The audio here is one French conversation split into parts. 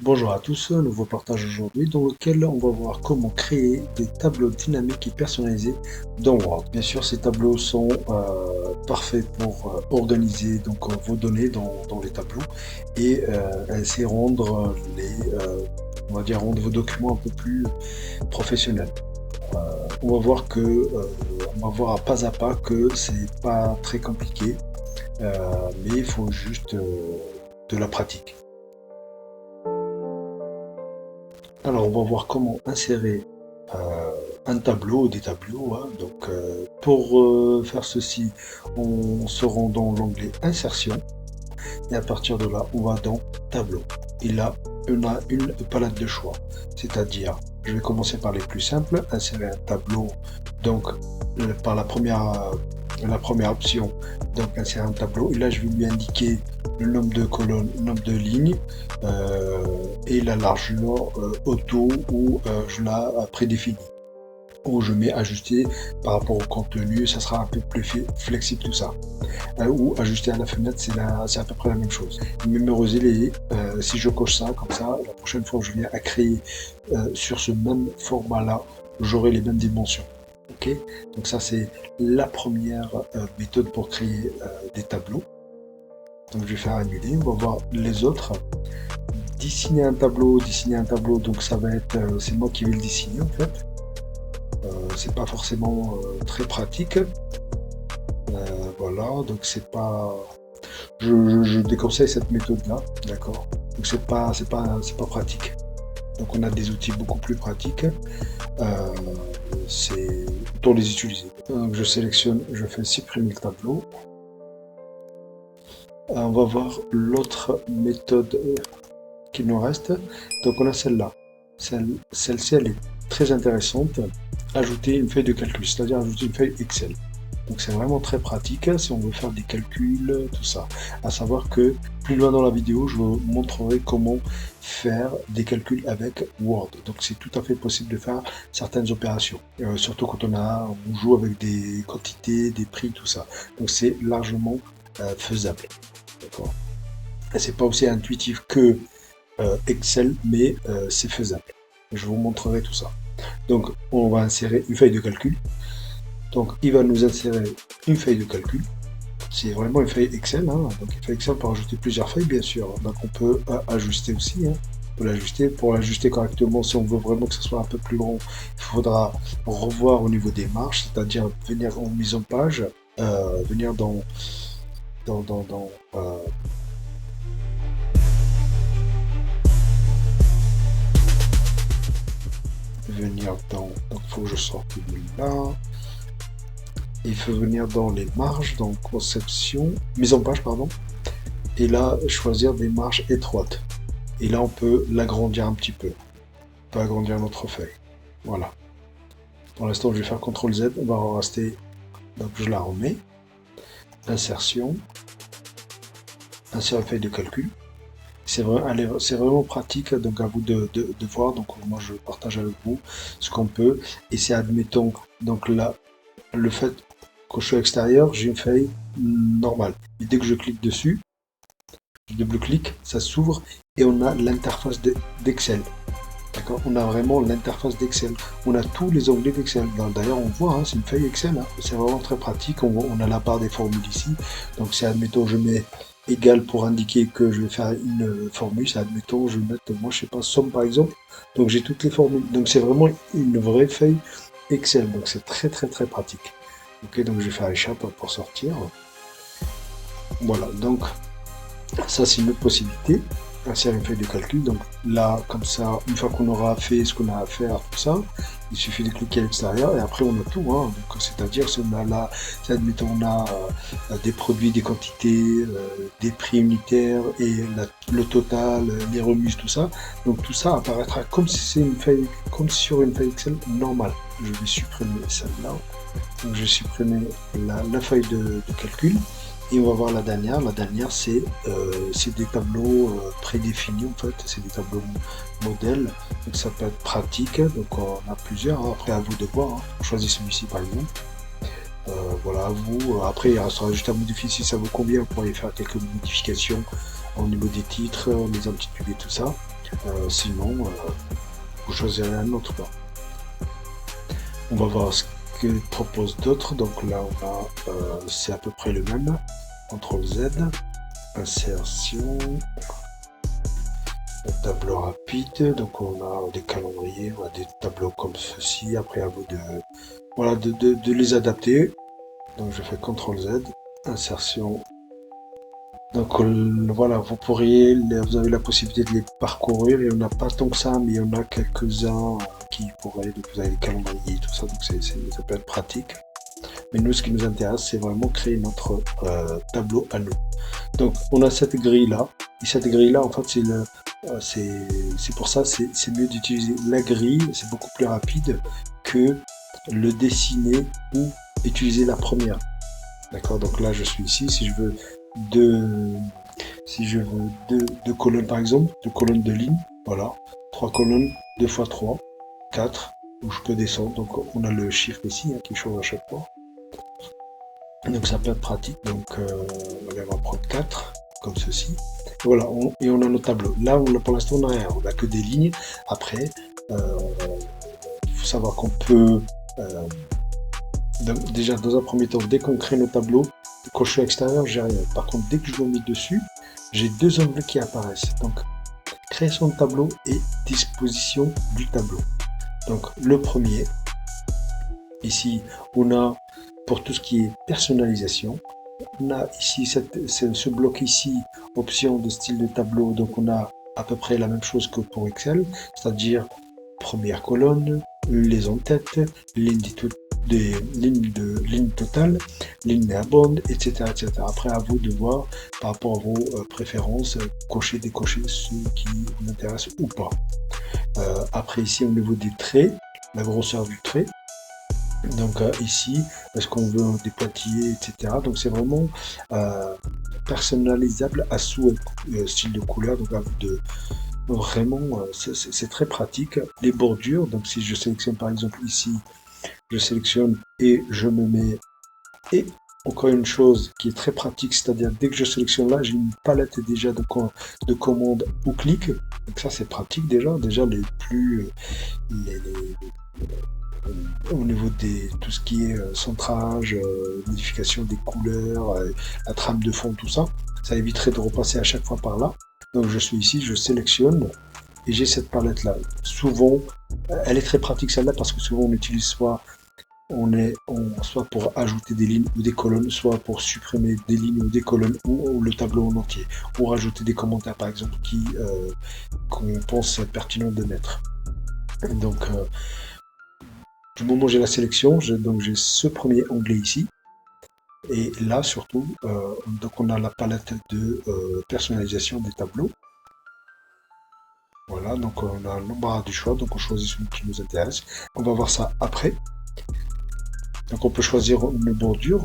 Bonjour à tous, un nouveau partage aujourd'hui dans lequel on va voir comment créer des tableaux dynamiques et personnalisés dans Word. Bien sûr, ces tableaux sont parfaits pour organiser vos données dans les tableaux et ainsi rendre on va dire rendre vos documents un peu plus professionnels. On va voir on va voir à pas que c'est pas très compliqué, mais il faut juste de la pratique. Alors, on va voir comment insérer un tableau ou des tableaux, hein. Pour faire ceci, on se rend dans l'onglet Insertion et à partir de là, on va dans Tableau. Et là, on a une palette de choix. C'est-à-dire, je vais commencer par les plus simples, insérer un tableau. Donc, par la première option, donc insérer un tableau. Et là, je vais lui indiquer le nombre de colonnes, le nombre de lignes et la largeur auto ou je la prédéfinis ou je mets ajuster par rapport au contenu, ça sera un peu plus flexible tout ça. Ou ajuster à la fenêtre, c'est à peu près la même chose. Mémoriser si je coche ça, comme ça, la prochaine fois que je viens à créer sur ce même format-là, j'aurai les mêmes dimensions. Ok. Donc ça, c'est la première méthode pour créer des tableaux. Donc je vais faire annuler, on va voir les autres. Dessiner un tableau, donc ça va être, c'est moi qui vais le dessiner en fait. C'est pas forcément très pratique. Voilà, donc c'est pas. Je déconseille cette méthode-là, d'accord. Donc c'est pas pratique. Donc on a des outils beaucoup plus pratiques. Euh, c'est autant les utiliser. Donc je sélectionne, je fais supprimer le tableau. On va voir l'autre méthode qu'il nous reste. Donc on a celle-là. Celle-ci, elle est très intéressante. Ajouter une feuille de calcul, c'est-à-dire ajouter une feuille Excel. Donc c'est vraiment très pratique si on veut faire des calculs, tout ça. À savoir que plus loin dans la vidéo, je vous montrerai comment faire des calculs avec Word. Donc c'est tout à fait possible de faire certaines opérations, surtout quand on joue avec des quantités, des prix, tout ça. Donc c'est largement faisable. D'accord. Et c'est pas aussi intuitif que Excel, mais c'est faisable. Je vous montrerai tout ça. Donc, on va insérer une feuille de calcul. Donc, il va nous insérer une feuille de calcul. C'est vraiment une feuille Excel. Hein. Donc, une feuille Excel pour ajouter plusieurs feuilles, bien sûr. Donc, on peut ajuster aussi. Hein. On peut l'ajuster. Pour l'ajuster correctement, si on veut vraiment que ce soit un peu plus grand, il faudra revoir au niveau des marges, c'est-à-dire venir en mise en page, venir dans, dans, dans, euh, venir dans. Donc, il faut que je sorte de là. Il faut venir dans les marges, dans conception, mise en page, pardon. Et là, choisir des marges étroites. Et là, on peut l'agrandir un petit peu. On peut agrandir notre feuille. Voilà. Pour l'instant, je vais faire CTRL Z. On va en rester. Donc, je la remets. Insertion. Insérer feuille de calcul. C'est vraiment pratique, donc à vous de voir. Donc, moi, je partage avec vous ce qu'on peut. Et c'est admettons, donc là, le fait quand je suis à l'extérieur, j'ai une feuille normale. Et dès que je clique dessus, je double-clique, ça s'ouvre et on a l'interface d'Excel. D'accord. On a vraiment l'interface d'Excel. On a tous les onglets d'Excel. D'ailleurs, on voit, hein, c'est une feuille Excel. Hein. C'est vraiment très pratique. On a la barre des formules ici. Donc, c'est admettons, je mets égal pour indiquer que je vais faire une formule. C'est admettons, je vais mettre, moi, je sais pas, somme par exemple. Donc, j'ai toutes les formules. Donc, c'est vraiment une vraie feuille Excel. Donc, c'est très, très, très pratique. Ok, donc je vais faire échappe pour sortir. Voilà, donc ça c'est une autre possibilité. Insérer une feuille de calcul. Donc là, comme ça, une fois qu'on aura fait ce qu'on a à faire, tout ça, il suffit de cliquer à l'extérieur et après on a tout. Hein. Donc c'est-à-dire si on a là, admettons on a des produits, des quantités, des prix unitaires et le total, les remises, tout ça. Donc tout ça apparaîtra comme si c'est une feuille, comme sur une feuille Excel normale. Je vais supprimer celle-là. Donc je supprimer la feuille de calcul et on va voir la dernière. La dernière c'est des tableaux prédéfinis en fait, c'est des tableaux modèles. Donc ça peut être pratique. Donc on a plusieurs. Hein. Après à vous de voir. Hein. Choisissez celui-ci par exemple. Voilà, à vous. Après il restera juste à modifier si ça vous convient. Vous pourriez faire quelques modifications au niveau des titres, les intitulés, tout ça. Sinon, vous choisirez un autre. On va voir ce qu'il propose d'autre. Donc là, on a, c'est à peu près le même. CTRL Z, insertion, un tableau rapide. Donc on a des calendriers, on a des tableaux comme ceci. Après, à vous de, voilà, de les adapter. Donc je fais CTRL Z, insertion. Donc voilà, vous avez la possibilité de les parcourir. Il n'y en a pas tant que ça, mais il y en a quelques-uns qui pourraient, donc vous avez les calendriers, tout ça, donc ça peut être pratique. Mais nous, ce qui nous intéresse, c'est vraiment créer notre tableau à nous. Donc on a cette grille-là, et cette grille-là, en fait, c'est pour ça, c'est mieux d'utiliser la grille, c'est beaucoup plus rapide que le dessiner ou utiliser la première. D'accord, donc là je suis ici, si je veux deux, deux colonnes par exemple, deux colonnes de lignes, voilà, trois colonnes, 2 fois 3, 4, où je peux descendre, donc on a le chiffre ici qui change à chaque fois. Donc ça peut être pratique, donc on va prendre 4, comme ceci. Et voilà, et on a nos tableaux. Là, pour l'instant, on n'a rien, on n'a que des lignes. Après, il faut savoir qu'on peut... déjà, dans un premier temps, dès qu'on crée nos tableaux, quand je suis à l'extérieur, j'ai rien. Par contre, dès que je me mets dessus, j'ai deux onglets qui apparaissent. Donc, création de tableau et disposition du tableau. Donc, le premier, ici, on a pour tout ce qui est personnalisation. On a ici ce bloc ici, option de style de tableau. Donc, on a à peu près la même chose que pour Excel, c'est-à-dire première colonne, les en-têtes, des lignes totales, lignes à bande, etc., etc. Après, à vous de voir par rapport à vos préférences, cocher, décocher ceux qui vous intéressent ou pas. Après, ici, au niveau des traits, la grosseur du trait. Donc ici, est-ce qu'on veut des pointillés, etc. Donc c'est vraiment personnalisable à souhait, style de couleur. Donc à vous de vraiment, c'est très pratique. Les bordures, donc si je sélectionne par exemple ici, je sélectionne et je me mets. Et encore une chose qui est très pratique, c'est-à-dire dès que je sélectionne là, j'ai une palette déjà de commandes ou clics. Donc ça c'est pratique déjà. Déjà les plus au niveau de tout ce qui est centrage, modification des couleurs, la trame de fond, tout ça, ça éviterait de repasser à chaque fois par là. Donc je suis ici, je sélectionne et j'ai cette palette là. Souvent, elle est très pratique celle-là parce que souvent on utilise soit soit pour ajouter des lignes ou des colonnes, soit pour supprimer des lignes ou des colonnes ou le tableau en entier, ou rajouter des commentaires par exemple qu'on pense pertinent de mettre. Donc du moment où j'ai la sélection, donc j'ai ce premier onglet ici. Et là surtout, donc on a la palette de personnalisation des tableaux. Voilà, donc on a l'embarras du choix, donc on choisit celui qui nous intéresse. On va voir ça après. Donc on peut choisir une bordure.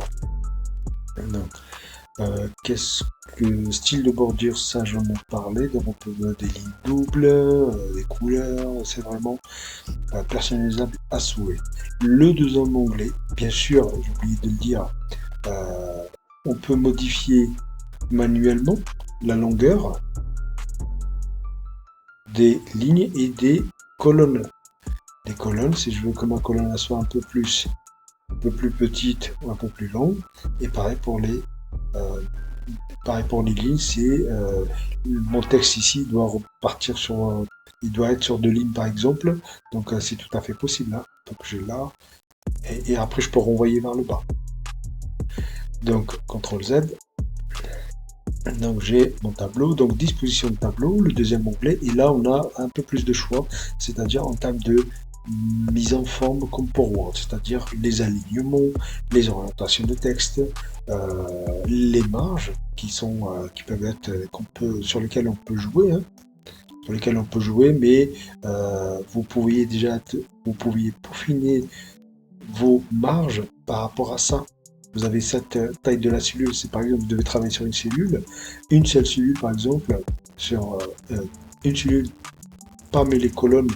Qu'est-ce que style de bordure, ça j'en ai parlé. Donc on peut mettre des lignes doubles, des couleurs, c'est vraiment personnalisable à souhait. Le deuxième onglet, bien sûr, j'ai oublié de le dire, on peut modifier manuellement la longueur des lignes et des colonnes. Les colonnes, si je veux que ma colonne soit un peu plus petite ou un peu plus longue, et pareil pour les lignes, c'est mon texte ici doit repartir il doit être sur deux lignes par exemple, donc c'est tout à fait possible. Hein. Donc j'ai là, et après je peux renvoyer vers le bas. Donc CTRL Z. Donc j'ai mon tableau, donc disposition de tableau, le deuxième onglet, et là on a un peu plus de choix, c'est-à-dire en termes de mise en forme comme pour Word, c'est-à-dire les alignements, les orientations de texte, les marges qui peuvent être sur lesquelles on peut jouer, hein, mais vous pouviez peaufiner vos marges par rapport à ça. Vous avez cette taille de la cellule, c'est par exemple, vous devez travailler sur une seule cellule par exemple, sur une cellule parmi les colonnes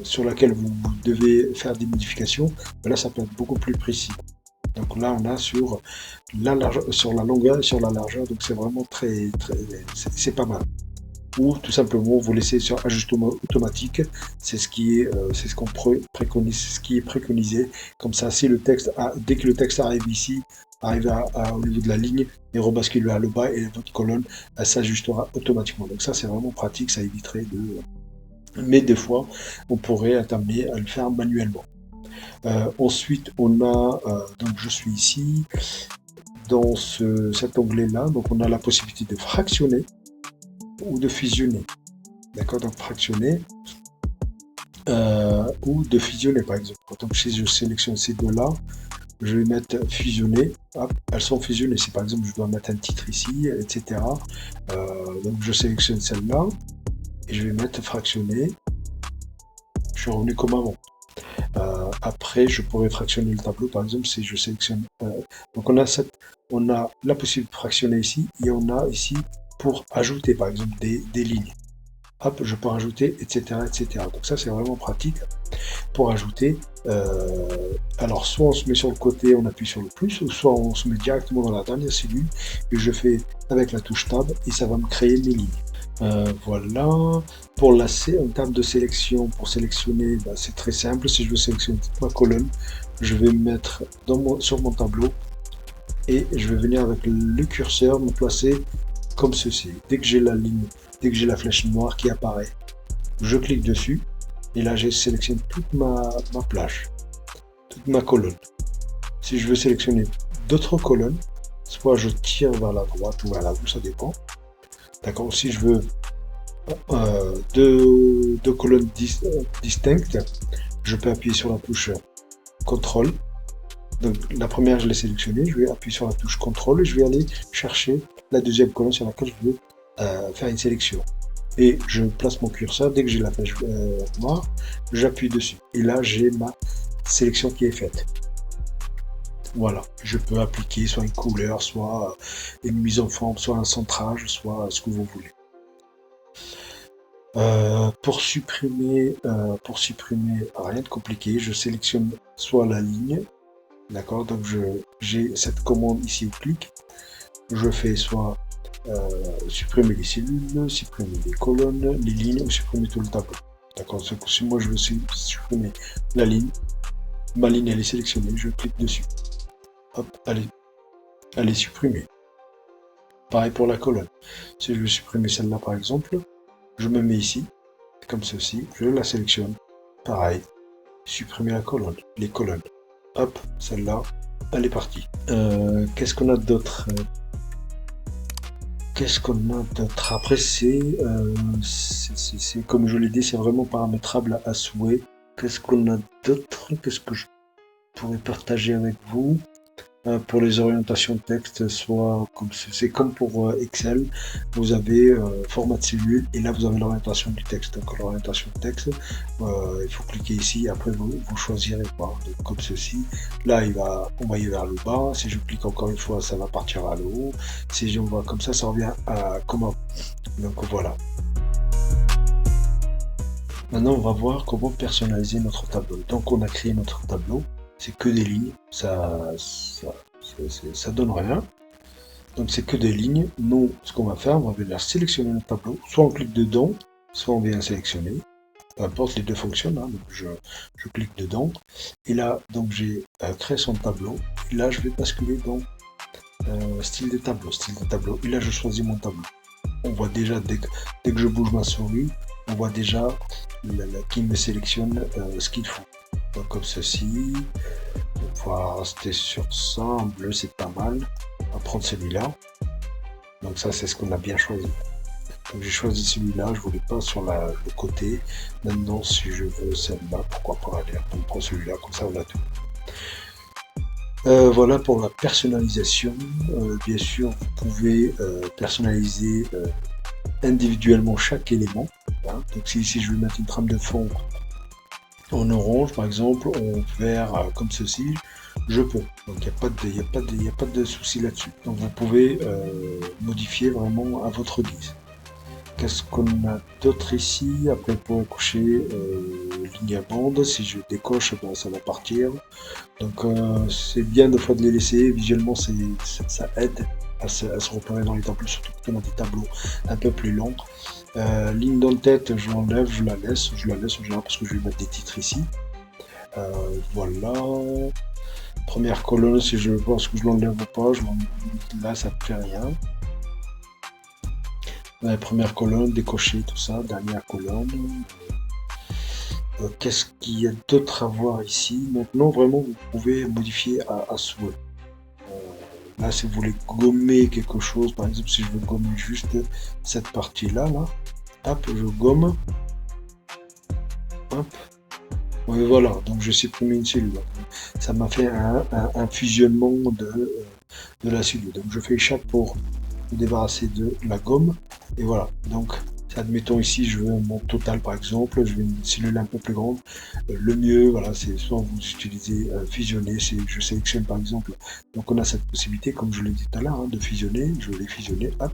sur laquelle vous devez faire des modifications, là ça peut être beaucoup plus précis. Donc là, on a sur la largeur, sur la longueur et sur la largeur, donc c'est vraiment c'est pas mal. Ou tout simplement vous laissez sur ajustement automatique, c'est ce qu'on préconise, ce qui est préconisé. Comme ça, si le texte dès que le texte arrive ici, arrive au niveau de la ligne et rebascule vers le bas et votre colonne, elle s'ajustera automatiquement. Donc ça, c'est vraiment pratique, ça éviterait de. Mais des fois, on pourrait être amené à le faire manuellement. Ensuite, on a donc je suis ici dans cet onglet-là, donc on a la possibilité de fractionner ou de fusionner. D'accord, donc fractionner ou de fusionner par exemple. Donc si je sélectionne ces deux-là, je vais mettre fusionner, hop, elles sont fusionnées. Si par exemple je dois mettre un titre ici, etc. Donc je sélectionne celle-là et je vais mettre fractionner. Je suis revenu comme avant. Après, je pourrais fractionner le tableau, par exemple, si je sélectionne. Donc on a la possibilité de fractionner ici et on a ici pour ajouter, par exemple, des lignes. Hop, je peux rajouter, etc., etc. Donc ça, c'est vraiment pratique pour ajouter. Alors, soit on se met sur le côté, on appuie sur le plus, ou soit on se met directement dans la dernière cellule et je fais avec la touche Tab et ça va me créer mes lignes. Voilà. Pour en termes de sélection, pour sélectionner, bah, c'est très simple. Si je veux sélectionner toute ma colonne, je vais me mettre sur mon tableau et je vais venir avec le curseur me placer comme ceci. Dès que j'ai la ligne, dès que j'ai la flèche noire qui apparaît, je clique dessus et là je sélectionne toute ma plage, toute ma colonne. Si je veux sélectionner d'autres colonnes, soit je tire vers la droite ou vers la gauche, ça dépend. D'accord. Si je veux deux colonnes distinctes, je peux appuyer sur la touche CTRL. Donc la première, je l'ai sélectionnée, je vais appuyer sur la touche CTRL et je vais aller chercher la deuxième colonne sur laquelle je veux faire une sélection. Et je place mon curseur, dès que j'ai la page noire, j'appuie dessus. Et là, j'ai ma sélection qui est faite. Voilà, je peux appliquer soit une couleur, soit une mise en forme, soit un centrage, soit ce que vous voulez. Pour supprimer, rien de compliqué, je sélectionne soit la ligne, d'accord, donc j'ai cette commande ici au clic, je fais soit supprimer les cellules, supprimer les colonnes, les lignes ou supprimer tout le tableau. D'accord, si moi je veux supprimer la ligne, ma ligne elle est sélectionnée, je clique dessus. Hop, elle est supprimée. Pareil pour la colonne. Si je veux supprimer celle-là par exemple, je me mets ici, comme ceci, je la sélectionne. Pareil, supprimer la colonne, les colonnes. Hop, celle-là, elle est partie. Qu'est-ce qu'on a d'autre? Après, c'est comme je l'ai dit, c'est vraiment paramétrable à souhait. Qu'est-ce qu'on a d'autre? Qu'est-ce que je pourrais partager avec vous? Pour les orientations de texte, soit comme c'est comme pour Excel, vous avez format de cellule et là vous avez l'orientation du texte. Donc l'orientation de texte, il faut cliquer ici, après vous choisirez pas. Donc, comme ceci, là il va envoyer vers le bas. Si je clique encore une fois, ça va partir vers le haut. Si j'envoie comme ça revient à comment. Donc voilà. Maintenant on va voir comment personnaliser notre tableau. Donc on a créé notre tableau. C'est que des lignes, ça donne rien. Donc c'est que des lignes. Nous, ce qu'on va faire, on va venir sélectionner le tableau. Soit on clique dedans, soit on vient sélectionner. Peu importe, les deux fonctionnent. Hein. Donc je clique dedans. Et là, donc j'ai créé son tableau. Et là, je vais basculer dans style de tableau. Et là, je choisis mon tableau. On voit déjà, dès que je bouge ma souris, on voit déjà qui me sélectionne ce qu'il faut. Donc, comme ceci, on va rester sur ça, en bleu c'est pas mal, on va prendre celui-là, donc ça c'est ce qu'on a bien choisi. Donc j'ai choisi celui-là, je voulais pas sur le côté, maintenant si je veux celle-là, pourquoi pas aller, on prend celui-là, comme ça on a tout. Voilà pour la personnalisation, bien sûr vous pouvez personnaliser individuellement chaque élément, hein. Donc si ici je veux mettre une trame de fond en orange par exemple, en vert comme ceci, je peux. Donc il n'y a pas de souci là-dessus. Donc vous pouvez modifier vraiment à votre guise. Qu'est-ce qu'on a d'autre ici? Après, pour cocher ligne à bande, si je décoche, ben, ça va partir. Donc c'est bien de fois de les laisser. Visuellement, ça aide à se repérer dans les tableaux, surtout quand on a des tableaux un peu plus longs. Ligne d'en-tête, je l'enlève, je la laisse en général parce que je vais mettre des titres ici. Voilà. Première colonne, si je vois ce que je l'enlève ou pas, là ça ne fait rien. La première colonne, décocher tout ça, dernière colonne. Qu'est-ce qu'il y a d'autre à voir ici? Maintenant, vraiment, vous pouvez modifier à souhait. Là, si vous voulez gommer quelque chose, par exemple, si je veux gommer juste cette partie-là, là, hop, je gomme. Hop. Oui, voilà, donc je supprime une cellule. Ça m'a fait un fusionnement de la cellule. Donc je fais échappe pour me débarrasser de la gomme. Et voilà, donc admettons ici, je veux mon total par exemple, je veux une cellule un peu plus grande. Le mieux, voilà, c'est soit vous utilisez fusionner, je sélectionne par exemple. Donc on a cette possibilité, comme je l'ai dit tout à l'heure, hein, de fusionner. Je vais les fusionner, hop.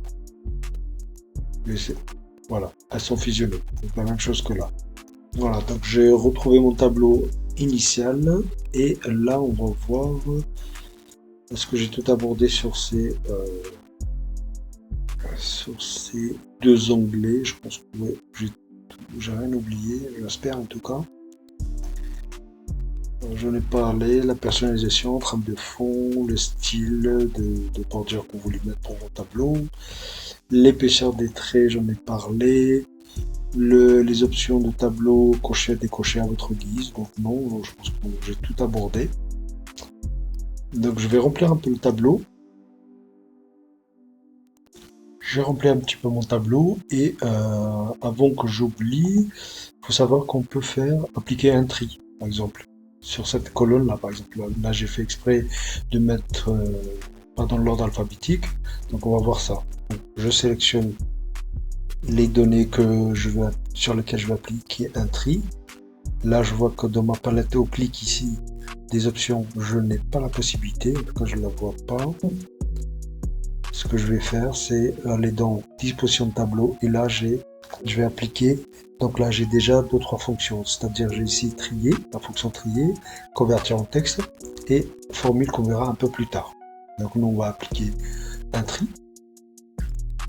Voilà, elles sont fusionnées. Donc la même chose que là. Voilà, donc j'ai retrouvé mon tableau initial et là on va voir est-ce que j'ai tout abordé sur ces deux onglets. Je pense que ouais, j'ai rien oublié, j'espère en tout cas. J'en ai parlé, la personnalisation, trame de fond, le style de bordure que vous voulez mettre pour vos tableaux, l'épaisseur des traits, j'en ai parlé. Les options de tableau, cocher, décocher à votre guise. Donc non, je pense que j'ai tout abordé. Donc je vais remplir un peu le tableau. J'ai rempli un petit peu mon tableau et avant que j'oublie, il faut savoir qu'on peut appliquer un tri, par exemple. Sur cette colonne là, par exemple, là j'ai fait exprès de mettre pas dans l'ordre alphabétique. Donc on va voir ça. Donc, je sélectionne les données sur lesquelles je vais appliquer un tri. Là, je vois que dans ma palette au clic ici, des options, je n'ai pas la possibilité, en tout cas, je ne la vois pas. Ce que je vais faire, c'est aller dans disposition de tableau et là, je vais appliquer. Donc là, j'ai déjà 2-3 fonctions, c'est-à-dire j'ai ici trier, la fonction trier, convertir en texte et formule qu'on verra un peu plus tard. Donc nous, on va appliquer un tri.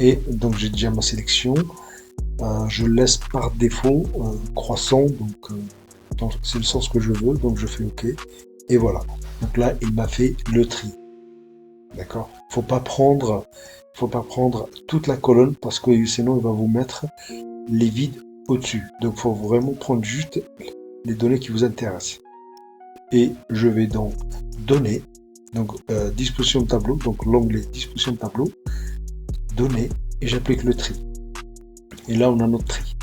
Et donc j'ai déjà ma sélection. Je laisse par défaut croissant, donc c'est le sens que je veux, donc je fais OK. Et voilà. Donc là, il m'a fait le tri. D'accord? Faut pas prendre toute la colonne parce que sinon il va vous mettre les vides au-dessus. Donc faut vraiment prendre juste les données qui vous intéressent. Et je vais dans données, donc disposition de tableau, donc l'onglet disposition de tableau, données, et j'applique le tri. Et là on a notre tri.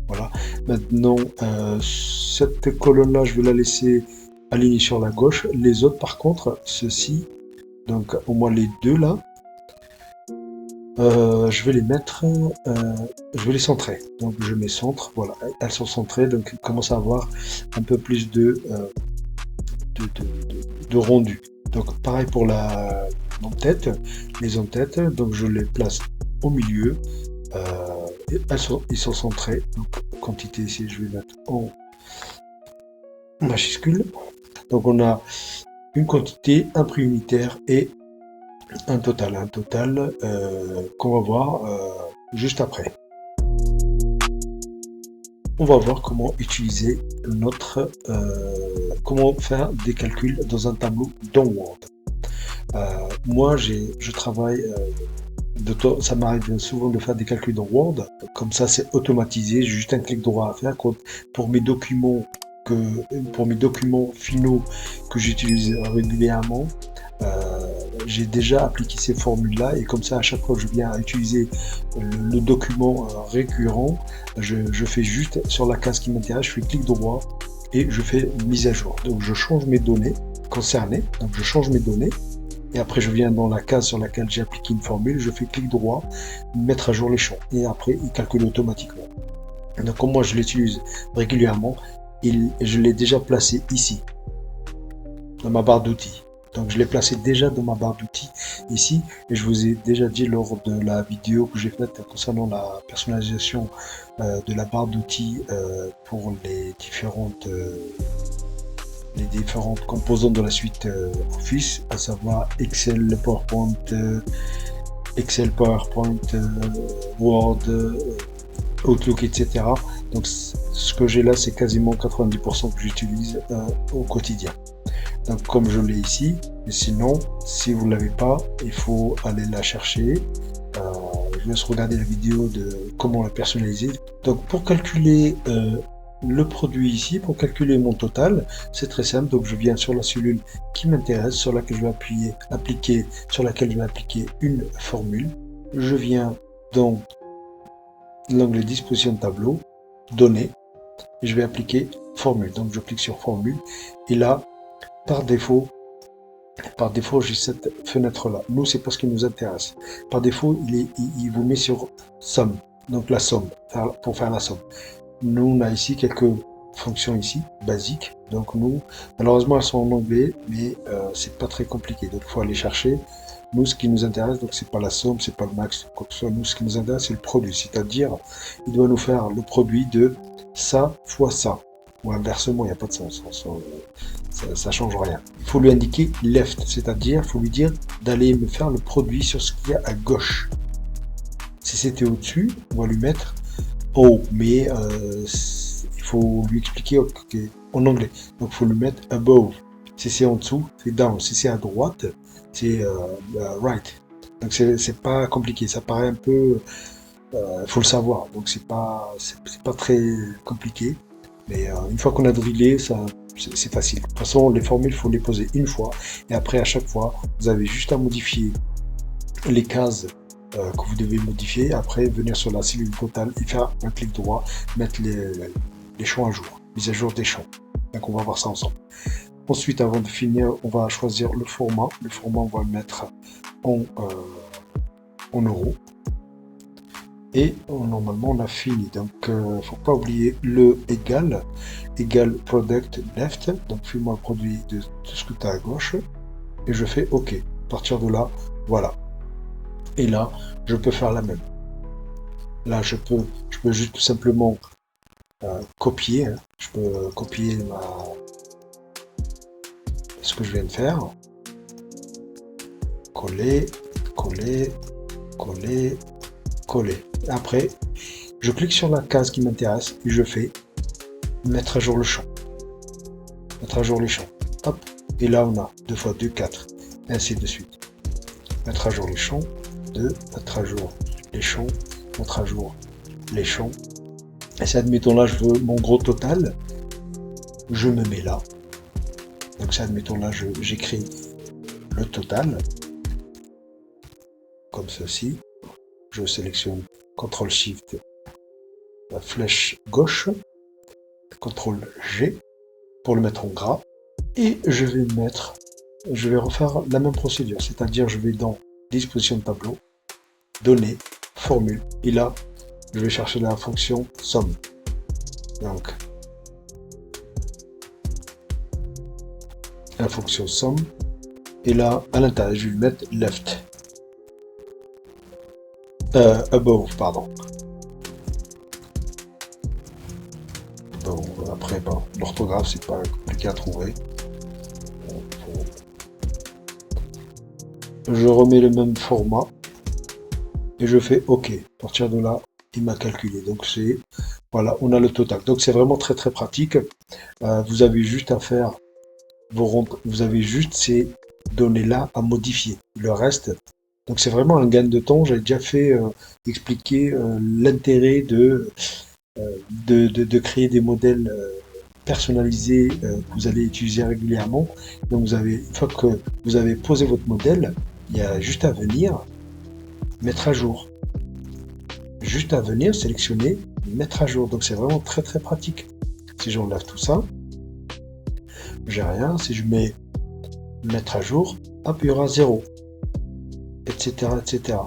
Voilà. Maintenant cette colonne là je vais la laisser alignée sur la gauche. Les autres par contre, ceux-ci, donc au moins les deux là, je vais les mettre, je vais les centrer. Donc je mets centre, voilà, elles sont centrées, donc il commence à avoir un peu plus de rendu. Donc pareil pour l'en-tête, les en-têtes, donc je les place au milieu, et ils sont centrés. Donc quantité ici, je vais mettre en majuscule. Donc on a une quantité, un prix unitaire et un total qu'on va voir juste après. On va voir comment utiliser comment faire des calculs dans un tableau dans Word. Moi, je travaille, ça m'arrive souvent de faire des calculs dans Word. Comme ça, c'est automatisé. J'ai juste un clic droit à faire. Pour mes documents finaux que j'utilise régulièrement, j'ai déjà appliqué ces formules-là et comme ça, à chaque fois que je viens à utiliser le document récurrent, je fais juste sur la case qui m'intéresse, je fais clic droit et je fais mise à jour. Donc je change mes données concernées, donc je change mes données et après je viens dans la case sur laquelle j'ai appliqué une formule, je fais clic droit, mettre à jour les champs et après il calcule automatiquement. Donc comme moi je l'utilise régulièrement, je l'ai déjà placé ici dans ma barre d'outils. Donc je l'ai placé déjà dans ma barre d'outils ici, et je vous ai déjà dit lors de la vidéo que j'ai faite concernant la personnalisation de la barre d'outils pour les différentes composantes de la suite Office, à savoir Excel, PowerPoint, Word, Outlook, etc. Donc ce que j'ai là, c'est quasiment 90% que j'utilise au quotidien. Donc comme je l'ai ici, mais sinon, si vous ne l'avez pas, il faut aller la chercher. Je laisse regarder la vidéo de comment la personnaliser. Donc pour calculer le produit ici, pour calculer mon total, c'est très simple. Donc je viens sur la cellule qui m'intéresse, sur laquelle je vais sur laquelle je vais appliquer une formule. Je viens dans l'onglet disposition de tableau, données, et je vais appliquer formule. Donc je clique sur formule, et là, par défaut, j'ai cette fenêtre-là. Nous, c'est pas ce qui nous intéresse. Par défaut, il vous met sur somme, donc la somme, pour faire la somme. Nous, on a ici quelques fonctions ici, basiques. Donc nous, malheureusement, elles sont en anglais, mais c'est pas très compliqué. Donc il faut aller chercher. Nous, ce qui nous intéresse, donc c'est pas la somme, c'est pas le max, quoi que ce soit. Nous, ce qui nous intéresse, c'est le produit. C'est-à-dire, il doit nous faire le produit de ça fois ça. Ou inversement, il n'y a pas de sens. Ça change rien. Il faut lui indiquer left, c'est-à-dire, il faut lui dire d'aller me faire le produit sur ce qu'il y a à gauche. Si c'était au-dessus, on va lui mettre haut, mais il faut lui expliquer en anglais. Donc, il faut lui mettre above. Si c'est en dessous, c'est down. Si c'est à droite, c'est right. Donc, c'est pas compliqué. Ça paraît un peu... faut le savoir. Donc, c'est pas très compliqué. Mais une fois qu'on a drillé, c'est facile. De toute façon, les formules, il faut les poser une fois. Et après, à chaque fois, vous avez juste à modifier les cases que vous devez modifier. Après, venir sur la cellule totale et faire un clic droit, mettre les champs à jour, mise à jour des champs. Donc, on va voir ça ensemble. Ensuite, avant de finir, on va choisir le format. Le format, on va le mettre en euros. Et normalement, on a fini. Donc, faut pas oublier le égal product left. Donc, fais-moi le produit de tout ce que tu as à gauche. Et je fais OK. À partir de là, voilà. Et là, je peux faire la même. Là, je peux juste tout simplement copier. Hein. Je peux copier ce que je viens de faire. Coller, coller, coller, coller. Après, je clique sur la case qui m'intéresse et je fais mettre à jour le champ. Mettre à jour les champs. Hop. Et là, on a 2 fois 2, 4. Et ainsi de suite. Mettre à jour les champs. 2. Mettre à jour les champs. Mettre à jour les champs. Et si, admettons, là, je veux mon gros total. Je me mets là. Donc, si, admettons, là, j'écris le total. Comme ceci. Je sélectionne CTRL-SHIFT, la flèche gauche, CTRL-G pour le mettre en gras. Et je vais refaire la même procédure, c'est-à-dire je vais dans disposition de tableau, données, formule, et là, je vais chercher la fonction somme. Donc, la fonction somme, et là, à l'intérieur, je vais mettre left. Above, pardon. Bon, après, l'orthographe, c'est pas compliqué à trouver. Je remets le même format et je fais OK. À partir de là, il m'a calculé. Donc voilà, on a le total. Donc c'est vraiment très très pratique. Vous avez juste à faire vous avez juste ces données-là à modifier. Le reste. Donc c'est vraiment un gain de temps. J'ai déjà fait expliquer l'intérêt de créer des modèles personnalisés que vous allez utiliser régulièrement. Donc une fois que vous avez posé votre modèle, il y a juste à venir mettre à jour. Juste à venir sélectionner, mettre à jour. Donc c'est vraiment très très pratique. Si j'enlève tout ça, j'ai rien. Si je mets mettre à jour, hop, il y aura 0. Etc. etc.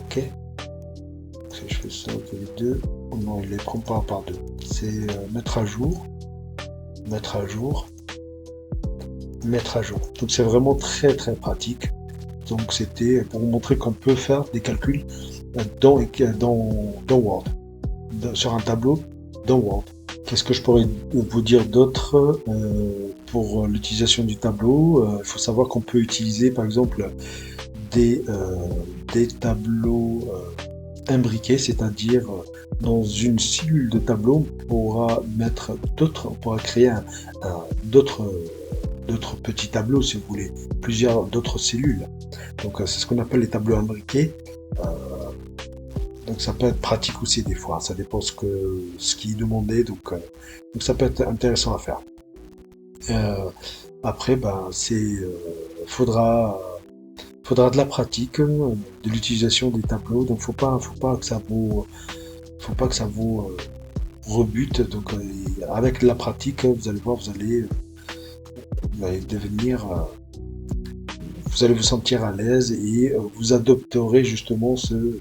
Ok. Si je fais ça entre les deux, oh non, il les prend pas par deux. C'est mettre à jour, mettre à jour. Donc c'est vraiment très très pratique. Donc c'était pour vous montrer qu'on peut faire des calculs dans Word, sur un tableau dans Word. Qu'est-ce que je pourrais vous dire d'autre pour l'utilisation du tableau? Il faut savoir qu'on peut utiliser par exemple des, euh, des tableaux imbriqués, c'est-à-dire dans une cellule de tableau, on pourra créer d'autres d'autres petits tableaux si vous voulez, plusieurs d'autres cellules. Donc c'est ce qu'on appelle les tableaux imbriqués. Euh, donc ça peut être pratique aussi des fois, ça dépend ce qui est demandé, donc ça peut être intéressant à faire. Euh, Après, ben, faudra de la pratique, de l'utilisation des tableaux, donc faut pas que ça vous rebute. Donc avec de la pratique, vous allez voir, vous allez devenir, vous allez vous sentir à l'aise et vous adopterez justement ce-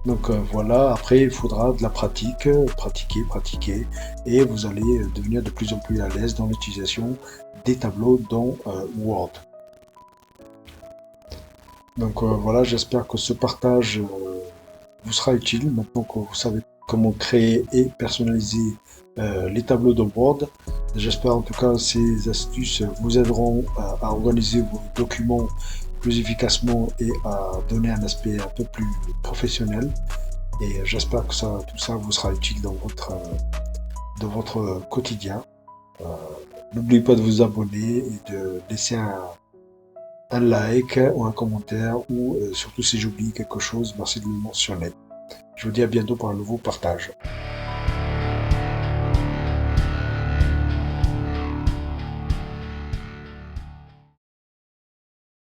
Donc voilà, après il faudra de la pratique, pratiquer, et vous allez devenir de plus en plus à l'aise dans l'utilisation des tableaux dans Word. Donc voilà, j'espère que ce partage vous sera utile maintenant que vous savez comment créer et personnaliser les tableaux de Word. J'espère en tout cas que ces astuces vous aideront à organiser vos documents plus efficacement et à donner un aspect un peu plus professionnel. Et j'espère que tout ça vous sera utile dans votre quotidien. Euh, N'oubliez pas de vous abonner et de laisser un like ou un commentaire ou surtout si j'oublie quelque chose, merci de le mentionner. Je vous dis à bientôt pour un nouveau partage.